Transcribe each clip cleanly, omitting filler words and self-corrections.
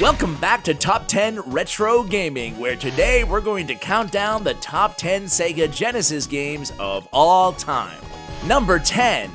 Welcome back to Top 10 Retro Gaming, where today we're going to count down the top 10 Sega Genesis games of all time. Number 10.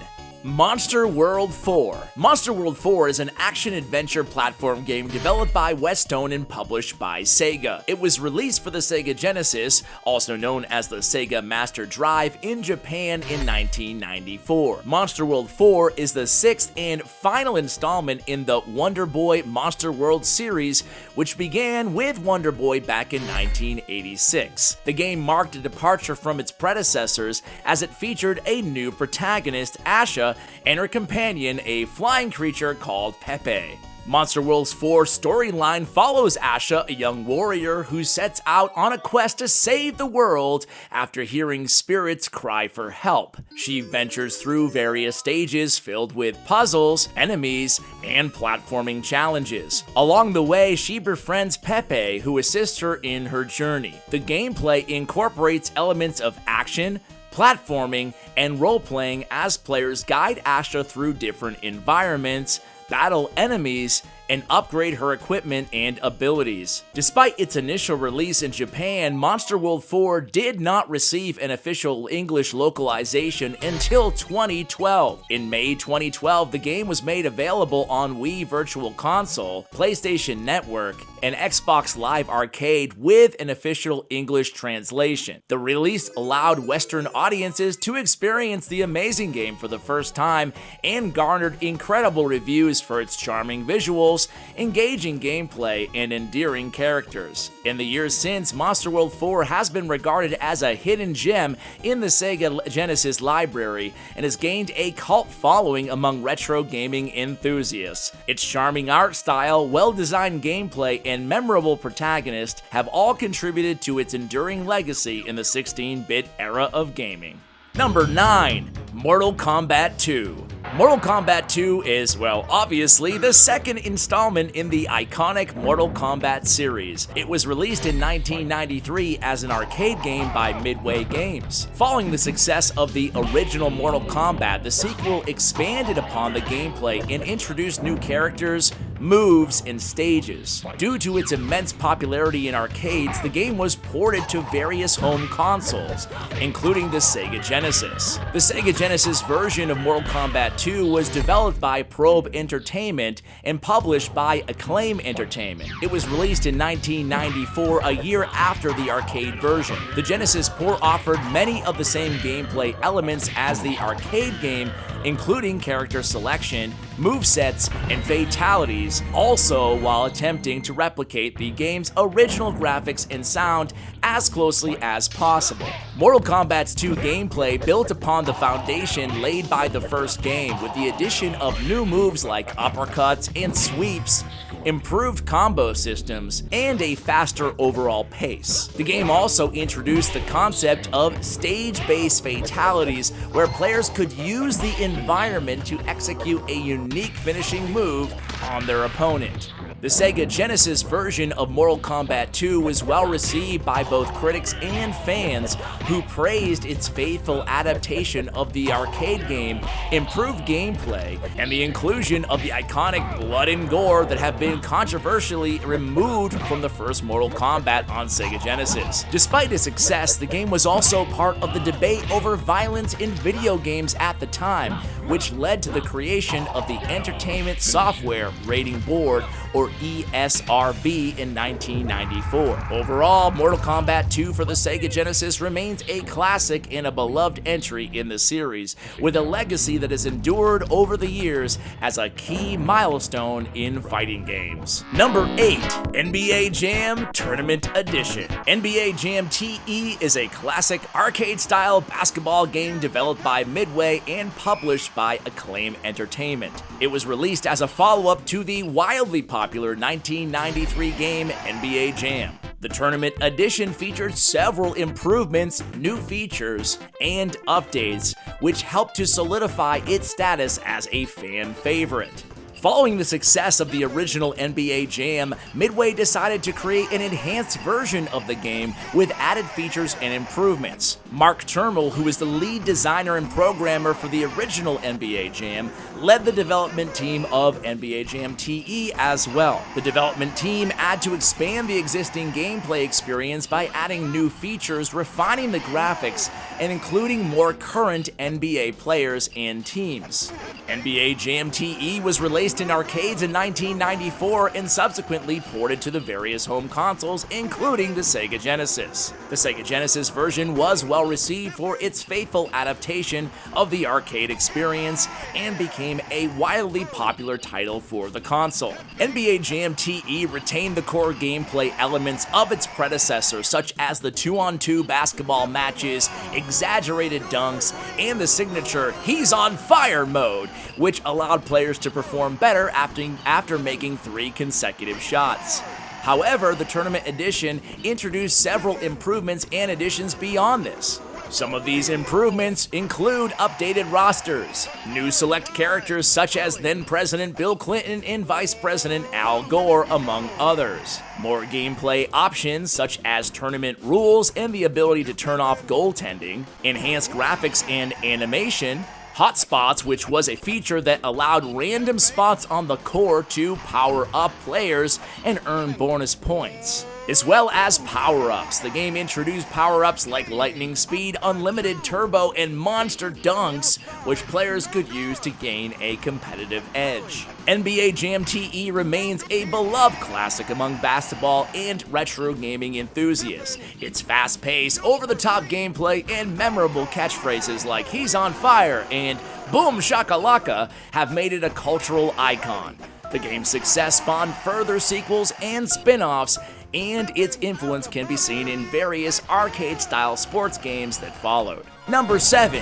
Monster World 4. Monster World 4 is an action-adventure platform game developed by Westone and published by Sega. It was released for the Sega Genesis, also known as the Sega Master Drive, in Japan in 1994. Monster World 4 is the sixth and final installment in the Wonder Boy Monster World series, which began with Wonder Boy back in 1986. The game marked a departure from its predecessors as it featured a new protagonist, Asha, and her companion, a flying creature called Pepe. Monster World 4's storyline follows Asha, a young warrior who sets out on a quest to save the world after hearing spirits cry for help. She ventures through various stages filled with puzzles, enemies, and platforming challenges. Along the way, she befriends Pepe, who assists her in her journey. The gameplay incorporates elements of action, platforming, and role-playing as players guide Asha through different environments, battle enemies, and upgrade her equipment and abilities. Despite its initial release in Japan, Monster World 4 did not receive an official English localization until 2012. In May 2012, the game was made available on Wii Virtual Console, PlayStation Network, and Xbox Live Arcade with an official English translation. The release allowed Western audiences to experience the amazing game for the first time and garnered incredible reviews for its charming visuals, engaging gameplay, and endearing characters. In the years since, Monster World 4 has been regarded as a hidden gem in the Sega Genesis library and has gained a cult following among retro gaming enthusiasts. Its charming art style, well-designed gameplay, and memorable protagonist have all contributed to its enduring legacy in the 16-bit era of gaming. Number 9. Mortal Kombat 2. Mortal Kombat 2 is, well, obviously the second installment in the iconic Mortal Kombat series. It was released in 1993 as an arcade game by Midway Games. Following the success of the original Mortal Kombat, the sequel expanded upon the gameplay and introduced new characters, moves, and stages. Due to its immense popularity in arcades, the game was ported to various home consoles, including the Sega Genesis. The Sega Genesis version of Mortal Kombat 2 was developed by Probe Entertainment and published by Acclaim Entertainment. It was released in 1994, a year after the arcade version. The Genesis port offered many of the same gameplay elements as the arcade game, including character selection, movesets, and fatalities, also while attempting to replicate the game's original graphics and sound as closely as possible. Mortal Kombat's 2 gameplay built upon the foundation laid by the first game, with the addition of new moves like uppercuts and sweeps, improved combo systems, and a faster overall pace. The game also introduced the concept of stage-based fatalities, where players could use the environment to execute a unique finishing move on their opponent. The Sega Genesis version of Mortal Kombat 2 was well received by both critics and fans, who praised its faithful adaptation of the arcade game, improved gameplay, and the inclusion of the iconic blood and gore that have been controversially removed from the first Mortal Kombat on Sega Genesis. Despite its success, the game was also part of the debate over violence in video games at the time, which led to the creation of the Entertainment Software Rating Board, or ESRB, in 1994. Overall, Mortal Kombat 2 for the Sega Genesis remains a classic and a beloved entry in the series, with a legacy that has endured over the years as a key milestone in fighting games. Number 8. NBA Jam Tournament Edition. NBA Jam TE is a classic arcade-style basketball game developed by Midway and published by Acclaim Entertainment. It was released as a follow-up to the wildly popular 1993 game NBA Jam. The tournament edition featured several improvements, new features, and updates, which helped to solidify its status as a fan favorite. Following the success of the original NBA Jam, Midway decided to create an enhanced version of the game with added features and improvements. Mark Turmel, who is the lead designer and programmer for the original NBA Jam, led the development team of NBA Jam TE as well. The development team had to expand the existing gameplay experience by adding new features, refining the graphics, and including more current NBA players and teams. NBA Jam TE was released in arcades in 1994 and subsequently ported to the various home consoles, including the Sega Genesis. The Sega Genesis version was well received for its faithful adaptation of the arcade experience and became a wildly popular title for the console. NBA Jam TE retained the core gameplay elements of its predecessor, such as the 2-on-2 basketball matches, exaggerated dunks, and the signature "He's on Fire" mode, which allowed players to perform better after making 3 consecutive shots. However, the Tournament Edition introduced several improvements and additions beyond this. Some of these improvements include updated rosters, new select characters such as then-President Bill Clinton and Vice President Al Gore, among others. More gameplay options such as tournament rules and the ability to turn off goaltending, enhanced graphics and animation, hotspots, which was a feature that allowed random spots on the core to power up players and earn bonus points, as well as power-ups. The game introduced power-ups like lightning speed, unlimited turbo, and monster dunks, which players could use to gain a competitive edge. NBA Jam TE remains a beloved classic among basketball and retro gaming enthusiasts. Its fast-paced, over-the-top gameplay and memorable catchphrases like "He's on fire" and "Boom shakalaka" have made it a cultural icon. The game's success spawned further sequels and spin-offs, and its influence can be seen in various arcade-style sports games that followed. Number 7.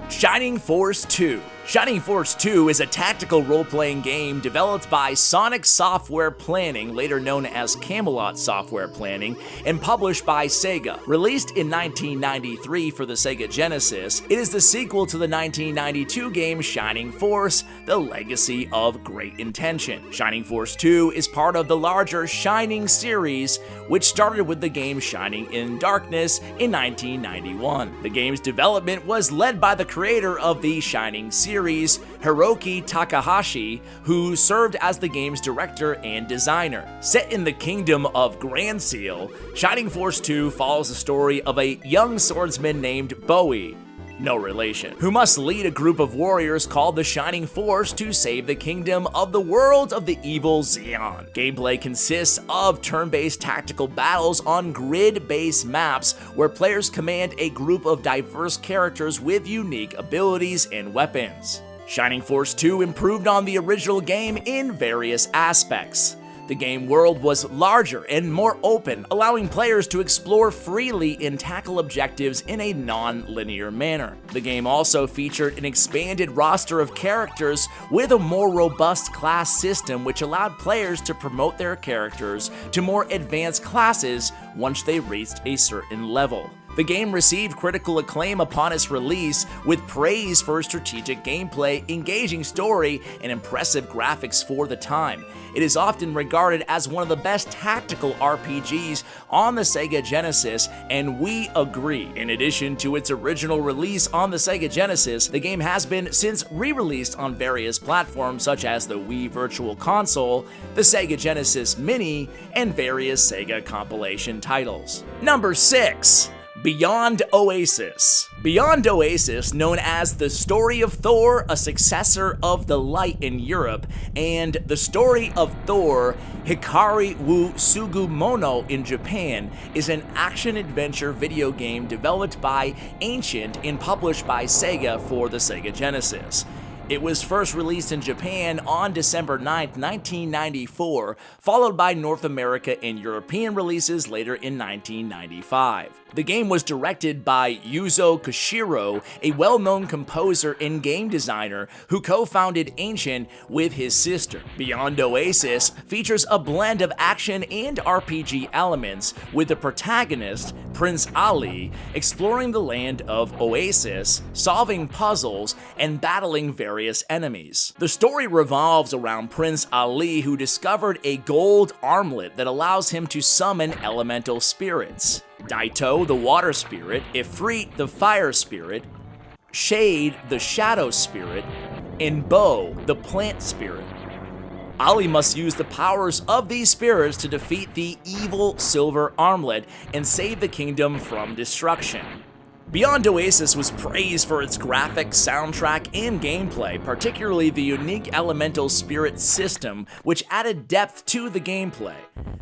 Shining Force 2. Shining Force 2 is a tactical role-playing game developed by Sonic Software Planning, later known as Camelot Software Planning, and published by Sega. Released in 1993 for the Sega Genesis, it is the sequel to the 1992 game Shining Force: The Legacy of Great Intention. Shining Force 2 is part of the larger Shining series, which started with the game Shining in Darkness in 1991. The game's development was led by the creator of the Shining series, Hiroki Takahashi, who served as the game's director and designer. Set in the kingdom of Grand Seal, Shining Force 2 follows the story of a young swordsman named Bowie, no relation, who must lead a group of warriors called the Shining Force to save the kingdom of the world of the evil Xeon. Gameplay consists of turn-based tactical battles on grid-based maps where players command a group of diverse characters with unique abilities and weapons. Shining Force 2 improved on the original game in various aspects. The game world was larger and more open, allowing players to explore freely and tackle objectives in a non-linear manner. The game also featured an expanded roster of characters with a more robust class system, which allowed players to promote their characters to more advanced classes once they reached a certain level. The game received critical acclaim upon its release, with praise for strategic gameplay, engaging story, and impressive graphics for the time. It is often regarded as one of the best tactical RPGs on the Sega Genesis, and we agree. In addition to its original release on the Sega Genesis, the game has been since re-released on various platforms such as the Wii Virtual Console, the Sega Genesis Mini, and various Sega compilation titles. Number 6. Beyond Oasis. Beyond Oasis, known as The Story of Thor, a successor of The Light in Europe, and The Story of Thor, Hikari wo Sugumono in Japan, is an action-adventure video game developed by Ancient and published by Sega for the Sega Genesis. It was first released in Japan on December 9, 1994, followed by North America and European releases later in 1995. The game was directed by Yuzo Koshiro, a well-known composer and game designer who co-founded Ancient with his sister. Beyond Oasis features a blend of action and RPG elements, with the protagonist, Prince Ali, exploring the land of Oasis, solving puzzles, and battling various various enemies. The story revolves around Prince Ali, who discovered a gold armlet that allows him to summon elemental spirits. Daito, the water spirit, Ifrit, the fire spirit, Shade, the shadow spirit, and Bo, the plant spirit. Ali must use the powers of these spirits to defeat the evil silver armlet and save the kingdom from destruction. Beyond Oasis was praised for its graphics, soundtrack, and gameplay, particularly the unique elemental spirit system, which added depth to the gameplay.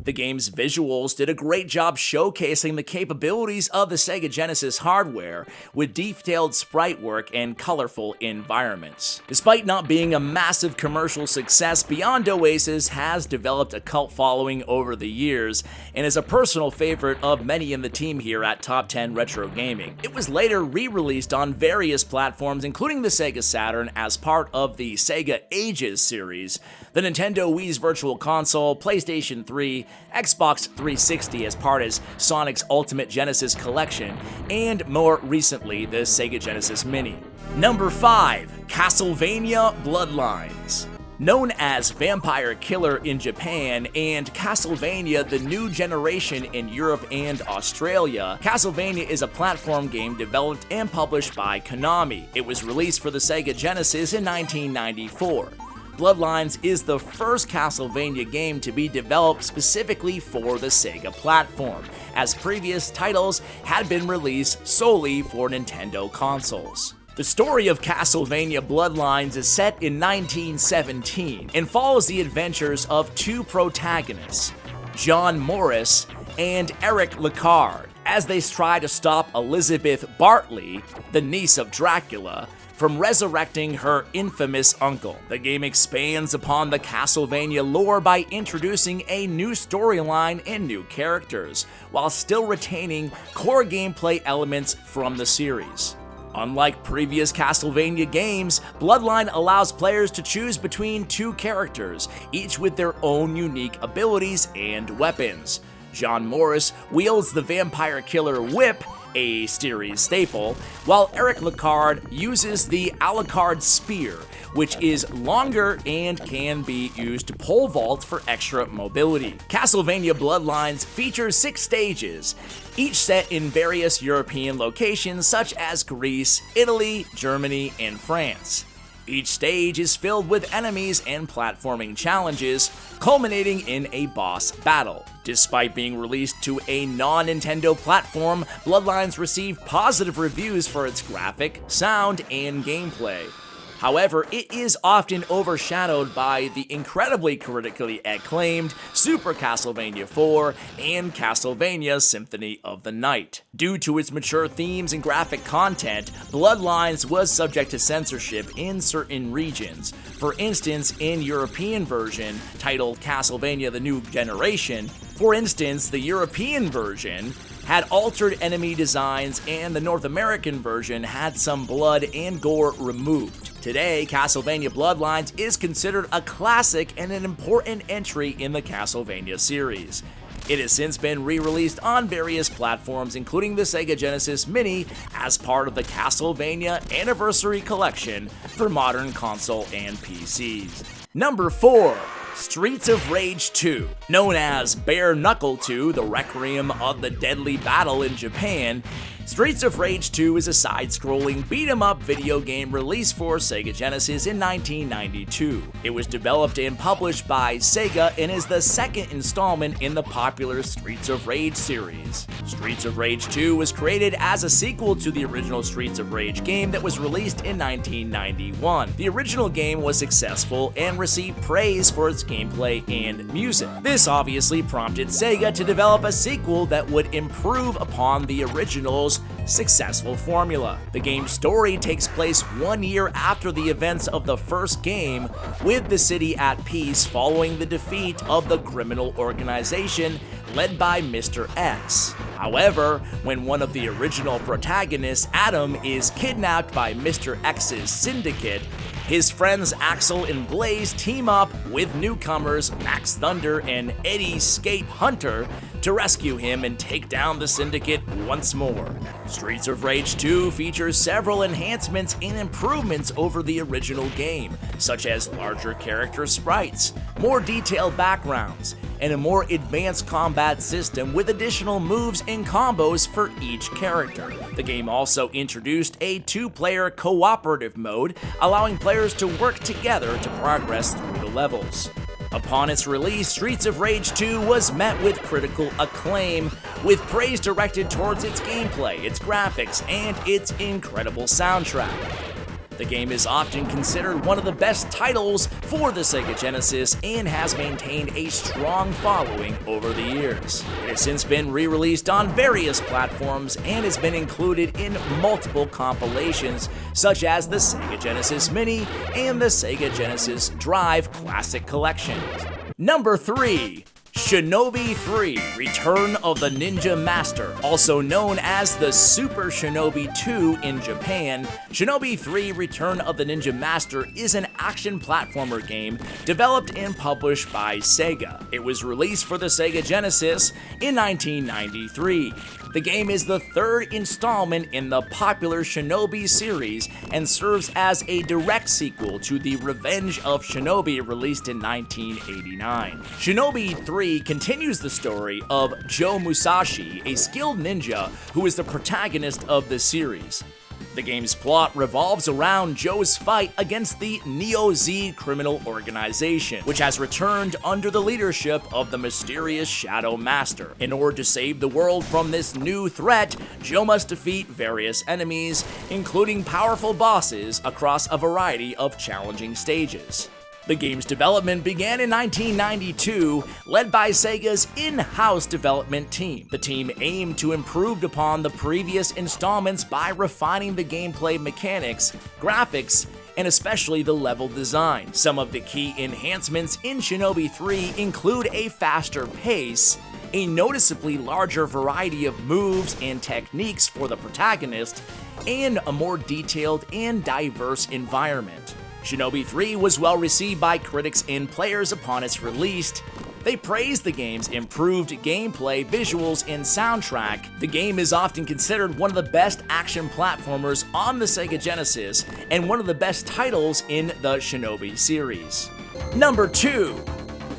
The game's visuals did a great job showcasing the capabilities of the Sega Genesis hardware, with detailed sprite work and colorful environments. Despite not being a massive commercial success, Beyond Oasis has developed a cult following over the years, and is a personal favorite of many in the team here at Top 10 Retro Gaming. It was later re-released on various platforms, including the Sega Saturn as part of the Sega Ages series, the Nintendo Wii's Virtual Console, PlayStation 3, Xbox 360 as part of Sonic's Ultimate Genesis Collection, and more recently, the Sega Genesis Mini. Number 5. Castlevania Bloodlines. Known as Vampire Killer in Japan and Castlevania The New Generation in Europe and Australia, Castlevania is a platform game developed and published by Konami. It was released for the Sega Genesis in 1994. Bloodlines is the first Castlevania game to be developed specifically for the Sega platform, as previous titles had been released solely for Nintendo consoles. The story of Castlevania Bloodlines is set in 1917 and follows the adventures of two protagonists, John Morris and Eric Lecard, as they try to stop Elizabeth Bartley, the niece of Dracula, from resurrecting her infamous uncle. The game expands upon the Castlevania lore by introducing a new storyline and new characters, while still retaining core gameplay elements from the series. Unlike previous Castlevania games, Bloodline allows players to choose between two characters, each with their own unique abilities and weapons. John Morris wields the Vampire Killer Whip, a series staple, while Eric Lecard uses the Alucard Spear, which is longer and can be used to pole vault for extra mobility. Castlevania Bloodlines features 6 stages, each set in various European locations such as Greece, Italy, Germany, and France. Each stage is filled with enemies and platforming challenges, culminating in a boss battle. Despite being released to a non-Nintendo platform, Bloodlines received positive reviews for its graphic, sound, and gameplay. However, it is often overshadowed by the incredibly critically acclaimed Super Castlevania 4 and Castlevania Symphony of the Night. Due to its mature themes and graphic content, Bloodlines was subject to censorship in certain regions. For instance, in European version, titled Castlevania The New Generation, the European version had altered enemy designs, and the North American version had some blood and gore removed. Today, Castlevania Bloodlines is considered a classic and an important entry in the Castlevania series. It has since been re-released on various platforms, including the Sega Genesis Mini, as part of the Castlevania Anniversary Collection for modern console and PCs. Number 4. Streets of Rage 2. Known as Bare Knuckle 2, the Requiem of the Deadly Battle in Japan, Streets of Rage 2 is a side-scrolling beat-em-up video game released for Sega Genesis in 1992. It was developed and published by Sega and is the second installment in the popular Streets of Rage series. Streets of Rage 2 was created as a sequel to the original Streets of Rage game that was released in 1991. The original game was successful and received praise for its gameplay and music. This obviously prompted Sega to develop a sequel that would improve upon the original's successful formula. The game's story takes place 1 year after the events of the first game, with the city at peace following the defeat of the criminal organization led by Mr. X. However, when one of the original protagonists, Adam, is kidnapped by Mr. X's syndicate, his friends Axel and Blaze team up with newcomers Max Thunder and Eddie Skate Hunter to rescue him and take down the syndicate once more. Streets of Rage 2 features several enhancements and improvements over the original game, such as larger character sprites, more detailed backgrounds, and a more advanced combat system with additional moves and combos for each character. The game also introduced a 2-player cooperative mode, allowing players to work together to progress through the levels. Upon its release, Streets of Rage 2 was met with critical acclaim, with praise directed towards its gameplay, its graphics, and its incredible soundtrack. The game is often considered one of the best titles for the Sega Genesis and has maintained a strong following over the years. It has since been re-released on various platforms and has been included in multiple compilations such as the Sega Genesis Mini and the Sega Genesis Drive Classic Collections. Number 3. Shinobi 3 Return of the Ninja Master, also known as the Super Shinobi 2 in Japan. Shinobi 3 Return of the Ninja Master is an action platformer game developed and published by Sega. It was released for the Sega Genesis in 1993. The game is the third installment in the popular Shinobi series and serves as a direct sequel to the Revenge of Shinobi released in 1989. Shinobi 3 continues the story of Joe Musashi, a skilled ninja who is the protagonist of the series. The game's plot revolves around Joe's fight against the Neo-Z criminal organization, which has returned under the leadership of the mysterious Shadow Master. In order to save the world from this new threat, Joe must defeat various enemies, including powerful bosses across a variety of challenging stages. The game's development began in 1992, led by Sega's in-house development team. The team aimed to improve upon the previous installments by refining the gameplay mechanics, graphics, and especially the level design. Some of the key enhancements in Shinobi 3 include a faster pace, a noticeably larger variety of moves and techniques for the protagonist, and a more detailed and diverse environment. Shinobi 3 was well received by critics and players upon its release. They praised the game's improved gameplay, visuals, and soundtrack. The game is often considered one of the best action platformers on the Sega Genesis and one of the best titles in the Shinobi series. Number 2.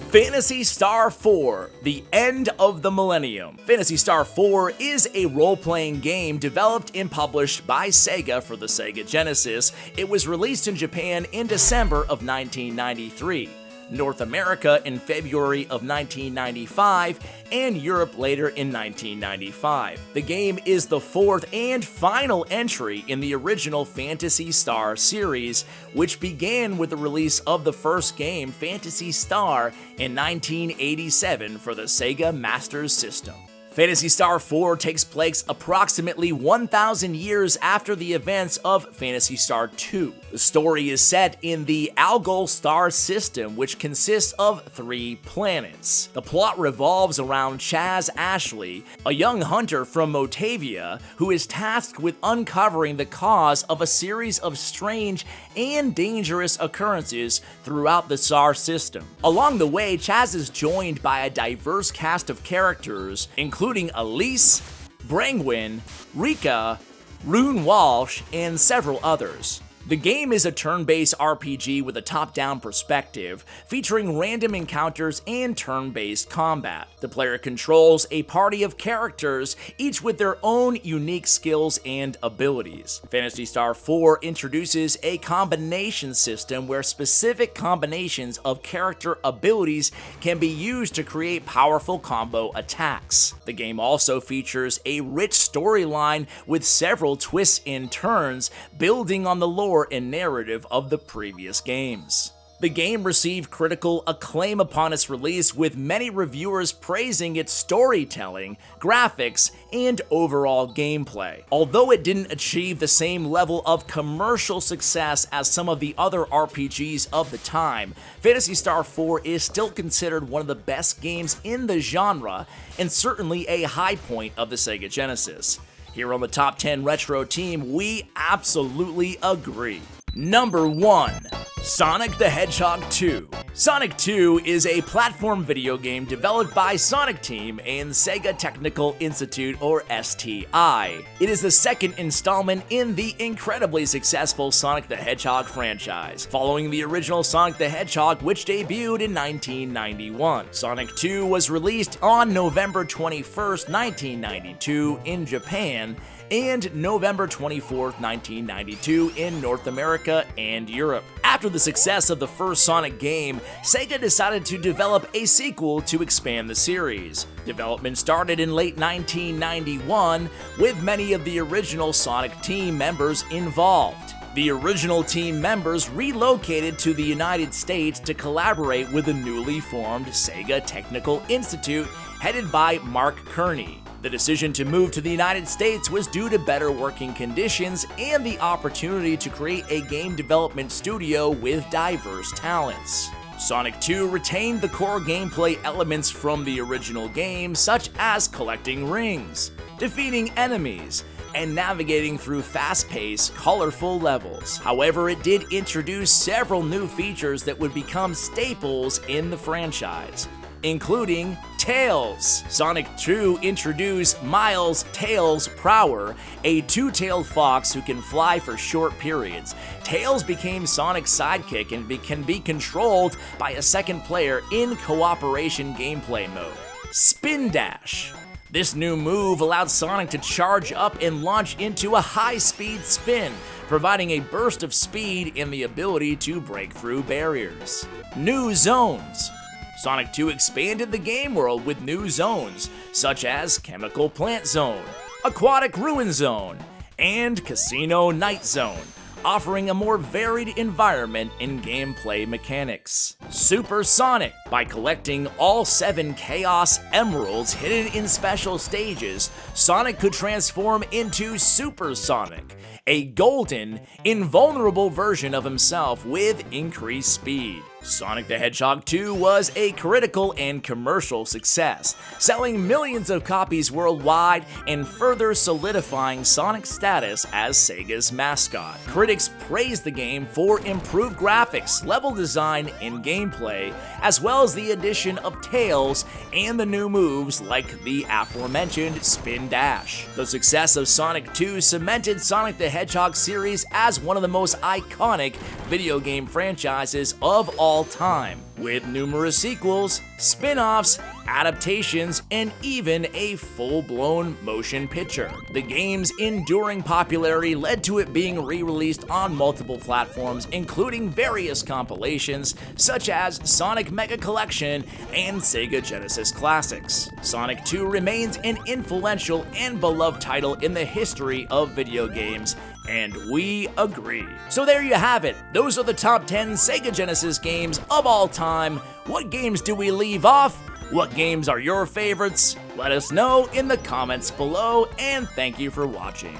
Phantasy Star 4 The End of the Millennium. Phantasy Star 4 is a role-playing game developed and published by Sega for the Sega Genesis. It was released in Japan in December of 1993, North America in February of 1995, and Europe later in 1995. The game is the fourth and final entry in the original Phantasy Star series, which began with the release of the first game, Phantasy Star, in 1987 for the Sega Master System. Phantasy Star 4 takes place approximately 1,000 years after the events of Phantasy Star 2. The story is set in the Algol star system, which consists of 3 planets. The plot revolves around Chaz Ashley, a young hunter from Motavia who is tasked with uncovering the cause of a series of strange and dangerous occurrences throughout the star system. Along the way, Chaz is joined by a diverse cast of characters, including Elise, Brangwyn, Rika, Rune Walsh, and several others. The game is a turn-based RPG with a top-down perspective, featuring random encounters and turn-based combat. The player controls a party of characters, each with their own unique skills and abilities. Phantasy Star 4 introduces a combination system where specific combinations of character abilities can be used to create powerful combo attacks. The game also features a rich storyline with several twists and turns, building on the lore and narrative of the previous games. The game received critical acclaim upon its release, with many reviewers praising its storytelling, graphics, and overall gameplay. Although it didn't achieve the same level of commercial success as some of the other RPGs of the time, Phantasy Star 4 is still considered one of the best games in the genre and certainly a high point of the Sega Genesis. Here on the Top 10 Retro team, we absolutely agree. Number 1. Sonic the Hedgehog 2. Sonic 2 is a platform video game developed by Sonic Team and Sega Technical Institute, or STI. It is the second installment in the incredibly successful Sonic the Hedgehog franchise, following the original Sonic the Hedgehog, which debuted in 1991. Sonic 2 was released on November 21st, 1992 in Japan, and November 24th, 1992 in North America and Europe. After the success of the first Sonic game, Sega decided to develop a sequel to expand the series. Development started in late 1991, with many of the original Sonic team members involved. The original team members relocated to the United States to collaborate with the newly formed Sega Technical Institute, headed by Mark Kearney. The decision to move to the United States was due to better working conditions and the opportunity to create a game development studio with diverse talents. Sonic 2 retained the core gameplay elements from the original game, such as collecting rings, defeating enemies, and navigating through fast-paced, colorful levels. However, it did introduce several new features that would become staples in the franchise, including Tails. Sonic 2 introduced Miles Tails Prower, a two-tailed fox who can fly for short periods. Tails became Sonic's sidekick and can be controlled by a second player in cooperation gameplay mode. Spin Dash. This new move allowed Sonic to charge up and launch into a high-speed spin, providing a burst of speed and the ability to break through barriers. New Zones. Sonic 2 expanded the game world with new zones, such as Chemical Plant Zone, Aquatic Ruin Zone, and Casino Night Zone, offering a more varied environment in gameplay mechanics. Super Sonic. By collecting all 7 Chaos Emeralds hidden in special stages, Sonic could transform into Super Sonic, a golden, invulnerable version of himself with increased speed. Sonic the Hedgehog 2 was a critical and commercial success, selling millions of copies worldwide and further solidifying Sonic's status as Sega's mascot. Critics praised the game for improved graphics, level design, and gameplay, as well as the addition of Tails and the new moves like the aforementioned Spin Dash. The success of Sonic 2 cemented Sonic the Hedgehog series as one of the most iconic video game franchises of all time, with numerous sequels, spin-offs, adaptations, and even a full-blown motion picture. The game's enduring popularity led to it being re-released on multiple platforms, including various compilations such as Sonic Mega Collection and Sega Genesis Classics. Sonic 2 remains an influential and beloved title in the history of video games, and we agree. So there you have it. Those are the top 10 Sega Genesis games of all time. What games do we leave off? What games are your favorites? Let us know in the comments below, and thank you for watching.